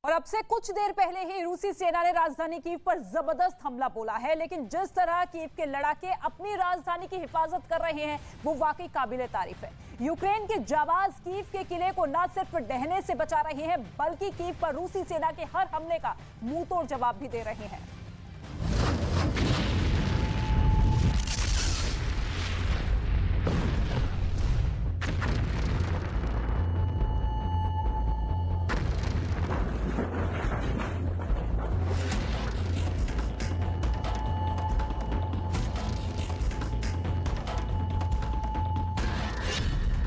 और अब से कुछ देर पहले ही रूसी सेना ने राजधानी कीव पर जबरदस्त हमला बोला है, लेकिन जिस तरह कीव के लड़ाके अपनी राजधानी की हिफाजत कर रहे हैं वो वाकई काबिले तारीफ है। यूक्रेन के जाबाज कीव के किले को न सिर्फ ढहने से बचा रहे हैं बल्कि कीव पर रूसी सेना के हर हमले का मुंह तोड़ जवाब भी दे रहे हैं।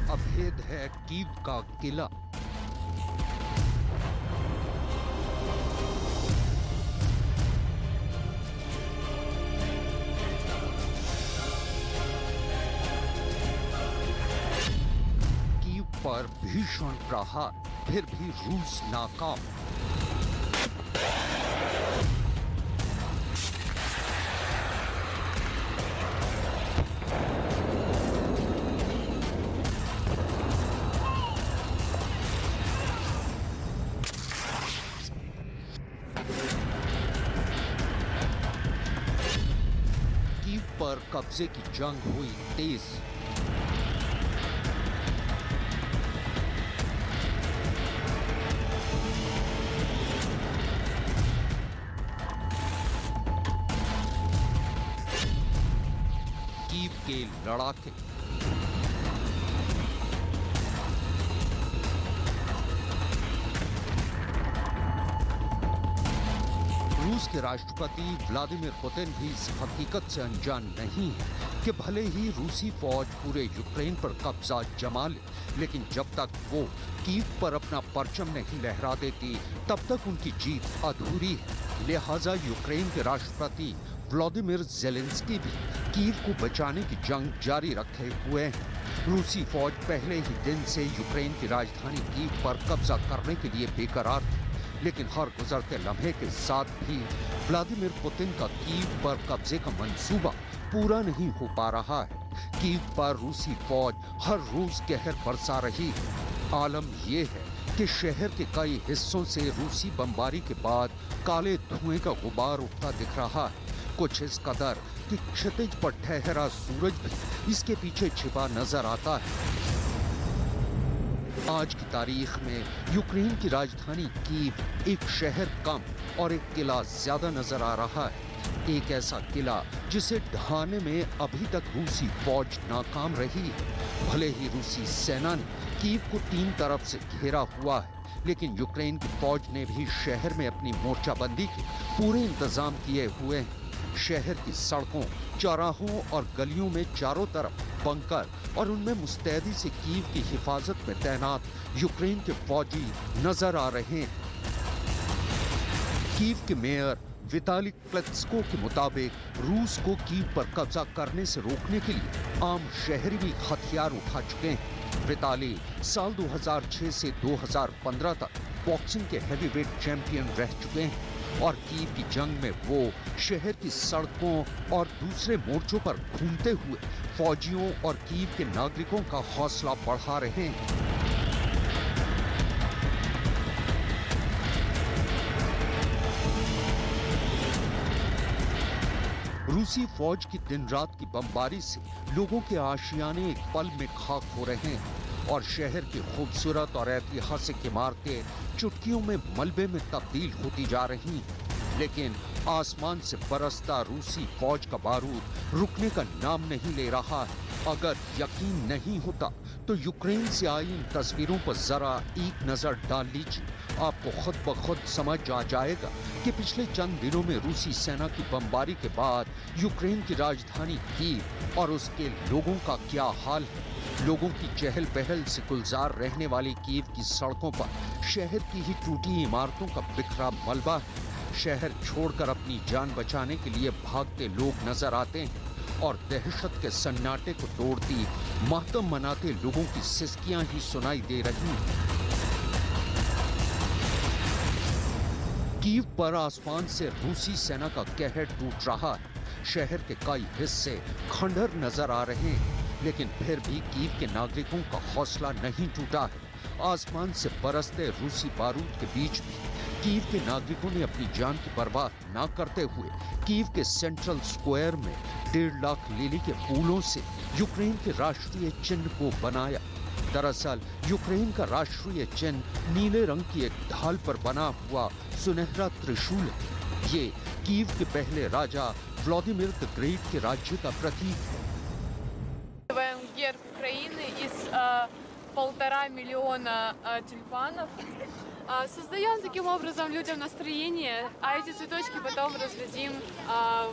अभेद है कीव का किला। कीव पर भीषण प्रहार, फिर भी रूस नाकाम। पर कब्जे की जंग हुई तेज। कीव के लड़ाके। रूस के राष्ट्रपति व्लादिमीर पुतिन भी इस हकीकत से अनजान नहीं है कि भले ही रूसी फौज पूरे यूक्रेन पर कब्जा जमा ले, लेकिन जब तक वो कीव पर अपना परचम नहीं लहरा देती तब तक उनकी जीत अधूरी है। लिहाजा यूक्रेन के राष्ट्रपति व्लादिमीर ज़ेलेंस्की भी कीव को बचाने की जंग जारी रखे हुए हैं। रूसी फौज पहले ही दिन से यूक्रेन की राजधानी कीव पर कब्जा करने के लिए बेकरार थी, लेकिन हर गुजरते लम्हे के साथ भी व्लादिमीर पुतिन का कीव पर कब्जे का मंसूबा पूरा नहीं हो पा रहा है। कीव पर रूसी फौज हर रोज कहर बरसा रही है। आलम यह है कि शहर के कई हिस्सों से रूसी बमबारी के बाद काले धुएं का गुबार उठता दिख रहा है। कुछ इस कदर कि क्षितिज पर ठहरा सूरज भी इसके पीछे छिपा नजर आता है। आज की तारीख में यूक्रेन की राजधानी कीव एक शहर कम और एक किला ज्यादा नजर आ रहा है। एक ऐसा किला जिसे ढहाने में अभी तक रूसी फौज नाकाम रही है। भले ही रूसी सेना ने कीव को 3 तरफ से घेरा हुआ है, लेकिन यूक्रेन की फौज ने भी शहर में अपनी मोर्चाबंदी के पूरे इंतजाम किए हुए हैं। शहर की सड़कों, चौराहों और गलियों में चारों तरफ बंकर और उनमें मुस्तैदी से कीव की हिफाजत में तैनात यूक्रेन के फौजी नजर आ रहे हैं। कीव के मेयर विताली क्लेत्स्को के मुताबिक रूस को कीव पर कब्जा करने से रोकने के लिए आम शहरी भी हथियार उठा चुके हैं। विताली साल 2006 से 2015 तक बॉक्सिंग के हेवीवेट चैंपियन रह चुके हैं और कीव की जंग में वो शहर की सड़कों और दूसरे मोर्चों पर घूमते हुए फौजियों और कीव के नागरिकों का हौसला बढ़ा रहे हैं। रूसी फौज की दिन रात की बमबारी से लोगों के आशियाने एक पल में खाक हो रहे हैं और शहर की खूबसूरत और ऐतिहासिक इमारतें चुटकियों में मलबे में तब्दील होती जा रही हैं। लेकिन आसमान से बरसता रूसी फौज का बारूद रुकने का नाम नहीं ले रहा है। अगर यकीन नहीं होता तो यूक्रेन से आई इन तस्वीरों पर जरा एक नजर डाल लीजिए। आपको खुद ब खुद समझ आ जाएगा कि पिछले चंद दिनों में रूसी सेना की बमबारी के बाद यूक्रेन की राजधानी कीव और उसके लोगों का क्या हाल है। लोगों की चहल पहल से गुलजार रहने वाली कीव की सड़कों पर शहर की ही टूटी इमारतों का बिखरा मलबा है। शहर छोड़कर अपनी जान बचाने के लिए भागते लोग नजर आते हैं और दहशत के सन्नाटे को तोड़ती मातम मनाते लोगों की सिसकियां ही सुनाई दे रही हैं। कीव पर आसमान से रूसी सेना का कहर टूट रहा है। शहर के कई हिस्से खंडहर नजर आ रहे हैं, लेकिन फिर भी कीव के नागरिकों का हौसला नहीं टूटा है। आसमान से बरसते रूसी बारूद के बीच भी कीव के नागरिकों ने अपनी जान की परवाह न करते हुए कीव के सेंट्रल स्क्वायर में 1.5 लाख लिली के फूलों से यूक्रेन के राष्ट्रीय चिन्ह को बनाया। दरअसल यूक्रेन का राष्ट्रीय चिन्ह नीले रंग की एक ढाल पर बना हुआ सुनहरा त्रिशूल है। ये कीव के पहले राजा व्लादिमीर द ग्रेट के राज्य का प्रतीक है। Герб Украины из 1,5 миллиона тюльпанов. Создаем таким образом людям настроение, а эти цветочки потом раздадим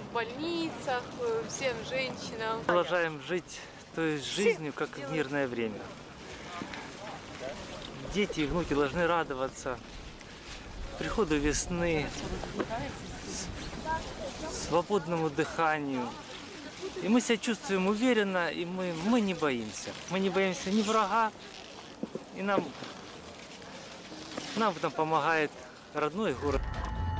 в больницах, всем женщинам. Продолжаем жить той жизнью, как в мирное время. Дети и внуки должны радоваться приходу весны, свободному дыханию. И мы себя чувствуем уверенно, и мы не боимся. Мы не боимся ни врага, и нам в этом помогает родной город.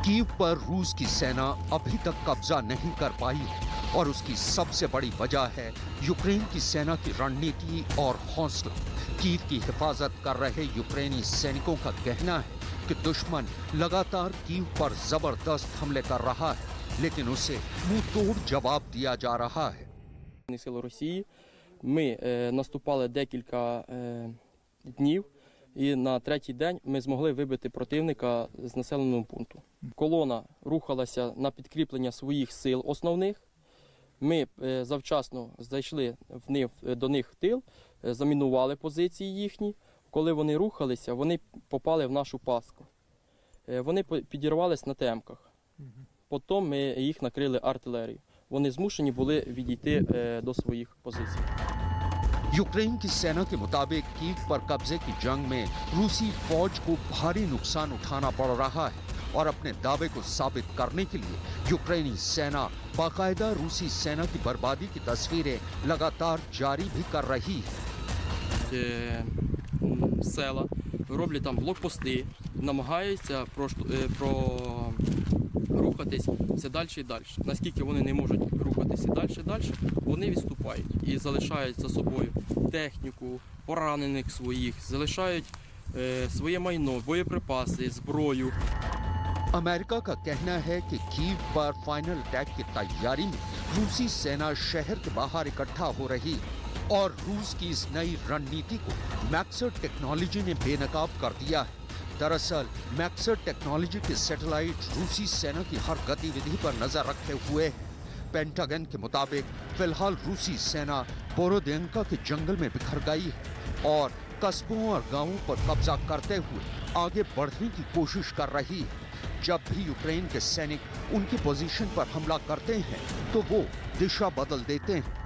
कीव पर रूस की सेना अभी तक कब्जा नहीं कर पाई है और उसकी सबसे बड़ी वजह है यूक्रेन की सेना की रणनीति और हौसला। कीव की हिफाजत कर रहे यूक्रेनी सैनिकों का कहना है कि दुश्मन लगातार कीव पर जबरदस्त हमले कर रहा है, लेकिन उसे मुंह तोड़ जवाब दिया जा रहा है। Сили Росії. Ми наступали декілька днів, і на третій день ми змогли вибити противника з населеного пункту. Колона рухалася на підкріплення своїх сил основних. Ми завчасно зайшли до них в тил, замінували позиції їхні. Коли вони рухалися, вони попали в нашу пастку. Вони підірвались на темках. Потім ми їх накрили артилерією. Вони змушені були відійти до своїх позицій. यूक्रेन की सेना के मुताबिक कीव पर कब्जे की जंग में रूसी फौज को भारी नुकसान उठाना पड़ रहा है और अपने दावे को साबित करने के लिए यूक्रेनी सेना बाकायदा रूसी सेना की बर्बादी की तस्वीरें लगातार जारी भी कर रही है। Села роблять там блокпости, намагаються рухатись все далі і далі. Наскільки вони не можуть рухатися далі і далі, вони відступають і залишають за собою техніку, поранених своїх, залишають своє майно, боєприпаси, зброю. अमेरिका का कहना है कि कीव पर फाइनल अटैक की तैयारी में रूसी सेना शहर के बाहर इकट्ठा हो रही है और रूस की इस नई रणनीति को मैक्सर टेक्नोलॉजी ने बेनकाब कर दिया है। दरअसल मैक्सर टेक्नोलॉजी के सैटेलाइट रूसी सेना की हर गतिविधि पर नजर रखे हुए हैं। पेंटागन के मुताबिक फिलहाल रूसी सेना बोरोदेंका के जंगल में बिखर गई है और कस्बों और गांवों पर कब्जा करते हुए आगे बढ़ने की कोशिश कर रही है। जब भी यूक्रेन के सैनिक उनकी पोजीशन पर हमला करते हैं तो वो दिशा बदल देते हैं।